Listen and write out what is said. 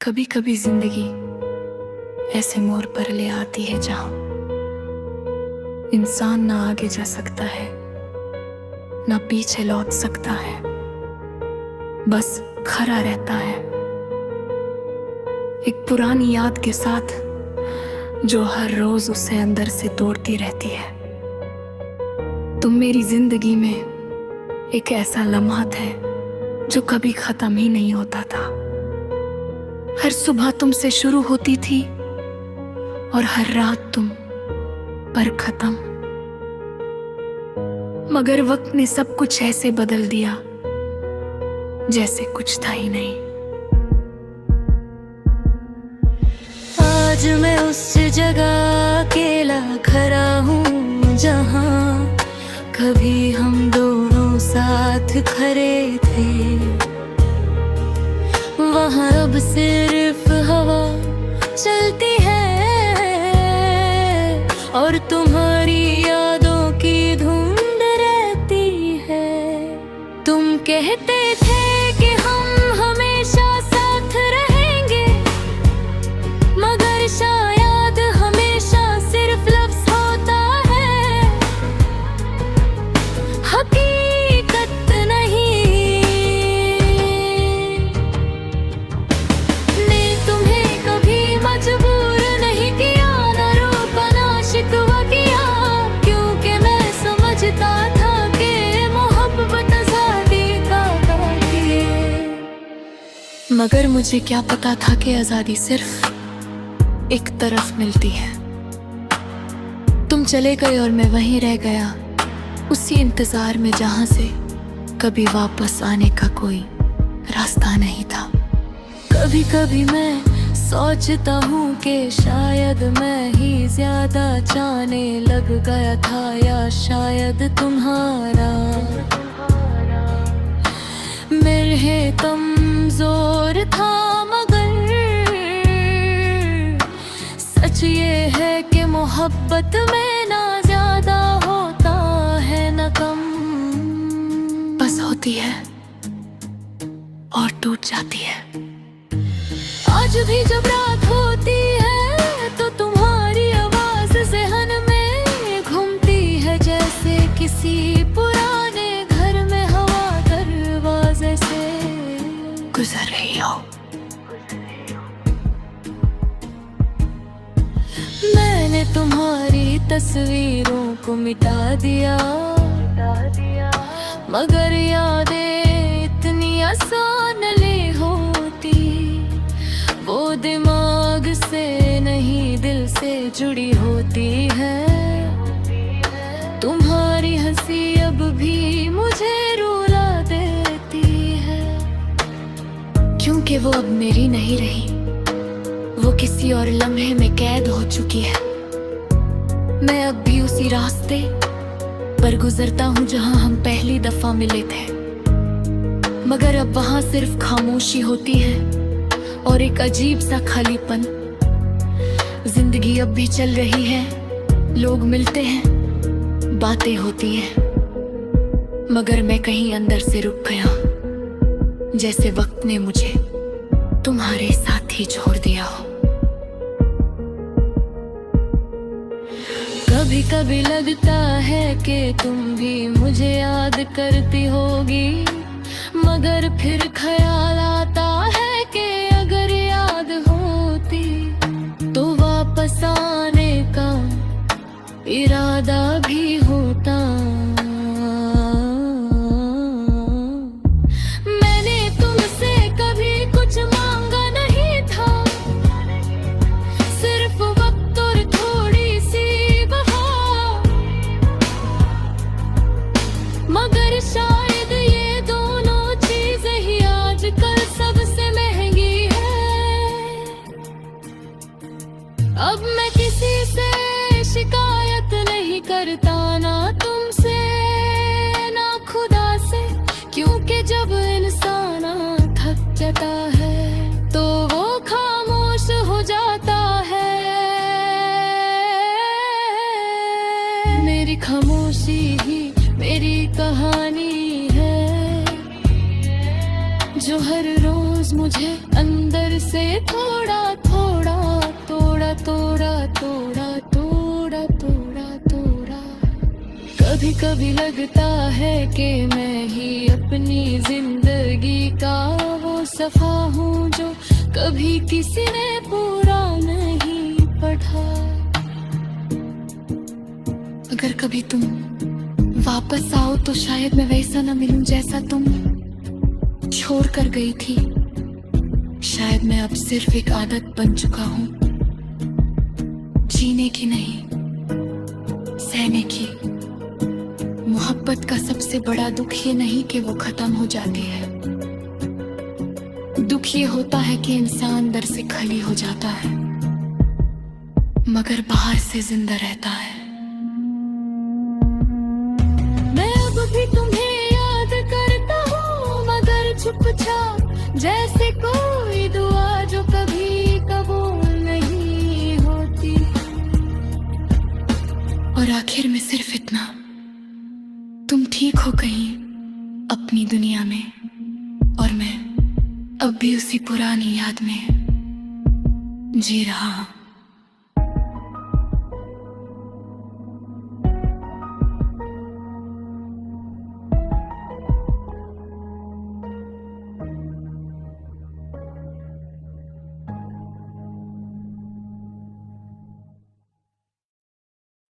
कभी कभी जिंदगी ऐसे मोड़ पर ले आती है जहां इंसान ना आगे जा सकता है ना पीछे लौट सकता है, बस खड़ा रहता है एक पुरानी याद के साथ जो हर रोज उसे अंदर से तोड़ती रहती है। तुम मेरी जिंदगी में एक ऐसा लम्हा थे जो कभी खत्म ही नहीं होता था। हर सुबह तुमसे शुरू होती थी और हर रात तुम पर खत्म। मगर वक्त ने सब कुछ ऐसे बदल दिया जैसे कुछ था ही नहीं। आज मैं उस जगह अकेला खड़ा हूँ जहाँ कभी हम दोनों साथ खड़े थे। वहाँ अब सिर्फ हवा चलती है और तुम्हारी यादों की धुंध रहती है। तुम कहते थे कि हम हमेशा साथ रहेंगे, मगर शायद हमेशा सिर्फ लफ्ज़ होता है, हकीकत नहीं। ने तुम्हें कभी मजबूर नहीं किया, ना रोका ना शिकवा किया, क्योंकि मैं समझता था कि मोहब्बत आज़ादी का काफी है। मगर मुझे क्या पता था कि आजादी सिर्फ एक तरफ मिलती है। तुम चले गए और मैं वहीं रह गया उसी इंतजार में जहां से कभी वापस आने का कोई रास्ता नहीं था। कभी कभी मैं सोचता हूँ कि शायद मैं ही ज्यादा चाहने लग गया था, या शायद तुम्हारा मेरे कमजोर था। मगर सच ये है कि मोहब्बत में ना ज्यादा होता है ना कम। बस होती है और टूट जाती है। आज भी जब रात होती है तो तुम्हारी आवाज ज़हन में घूमती है, जैसे किसी पुराने घर में हवा दरवाजे से गुजर रही हो। मैंने तुम्हारी तस्वीरों को मिटा दिया, मगर यादें इतनी आसान नहीं होती। वो दिमाग से नहीं दिल से जुड़ी होती है। तुम्हारी हंसी अब भी मुझे रुला देती है, क्योंकि वो अब मेरी नहीं रही, वो किसी और लम्हे में कैद हो चुकी है। मैं अब भी उसी रास्ते पर गुजरता हूँ जहाँ हम पहली दफा मिले थे, मगर अब वहाँ सिर्फ खामोशी होती है और एक अजीब सा खालीपन। जिंदगी अब भी चल रही है, लोग मिलते हैं, बातें होती हैं, मगर मैं कहीं अंदर से रुक गया, जैसे वक्त ने मुझे तुम्हारे साथ ही छोड़ दिया हो। कभी कभी लगता है कि तुम भी मुझे याद करती होगी, मगर फिर ख्याल आता है कि अगर याद होती तो वापस आने का इरादा भी होता। मैंने तुमसे कभी कुछ मांगा नहीं था, सिर्फ वक्त और थोड़ी सी बहार, मगर शायद ये दोनों चीजें ही आजकल सबसे महंगी है। अब मैं किसी से शिकायत नहीं करता, ना तुमसे ना खुदा से, क्योंकि जब इंसान थक जाता है तो वो खामोश हो जाता है। मेरी खामोशी ही मेरी कहानी है, जो हर रोज रोज मुझे अंदर से थोड़ा थोड़ा तोड़ा तोड़ा तोड़ा तोड़ा तोड़ा तोड़ा। कभी कभी लगता है कि मैं ही अपनी जिंदगी का वो सफा हूँ जो कभी किसी ने पूरा नहीं पढ़ा। अगर कभी तुम वापस आओ तो शायद मैं वैसा न मिलूं जैसा तुम छोड़ कर गई थी। शायद मैं अब सिर्फ एक आदत बन चुका हूं, जीने की नहीं सहने की। मोहब्बत का सबसे बड़ा दुख ये नहीं कि वो खत्म हो जाती है, दुख ये होता है कि इंसान अंदर से खाली हो जाता है मगर बाहर से जिंदा रहता है। मैं अब भी तुम्हें याद करता हूँ मगर चुपचाप, जैसे कोई दुआ जो कभी कबूल नहीं होती। और आखिर में सिर्फ इतना, तुम ठीक हो कहीं अपनी दुनिया में और मैं अब भी उसी पुरानी याद में जी रहा हूं।